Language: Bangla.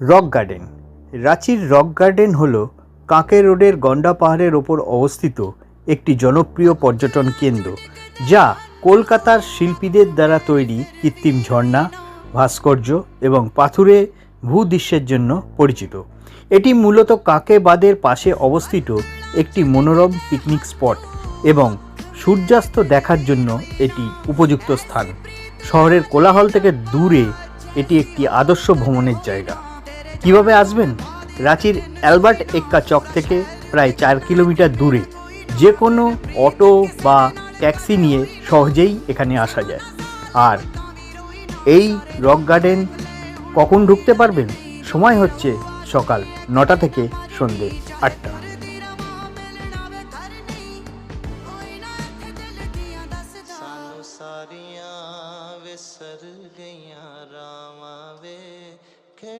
Rock Garden. রাঁচির রক গার্ডেন হল কাঁকে রোডের গন্ডা পাহাড়ের ওপর অবস্থিত একটি জনপ্রিয় পর্যটন কেন্দ্র, যা কলকাতার শিল্পীদের দ্বারা তৈরি কৃত্রিম ঝর্ণা, ভাস্কর্য এবং পাথুরে ভূদৃশ্যের জন্য পরিচিত। এটি মূলত কাঁকে বাঁধের পাশে অবস্থিত একটি মনোরম পিকনিক স্পট এবং সূর্যাস্ত দেখার জন্য এটি উপযুক্ত স্থান। শহরের কোলাহল থেকে দূরে এটি একটি আদর্শ ভ্রমণের জায়গা। কিভাবে আসবেন? রাঁচির অ্যালবার্ট এক্কা চক থেকে প্রায় 4 কিলোমিটার দূরে যে কোনো অটো বা ট্যাক্সি নিয়ে সহজেই এখানে আসা যায়। আর এই রক গার্ডেন কখন ঢুকতে পারবেন? সময় হচ্ছে সকাল 9টা থেকে সন্ধ্যে 8টা।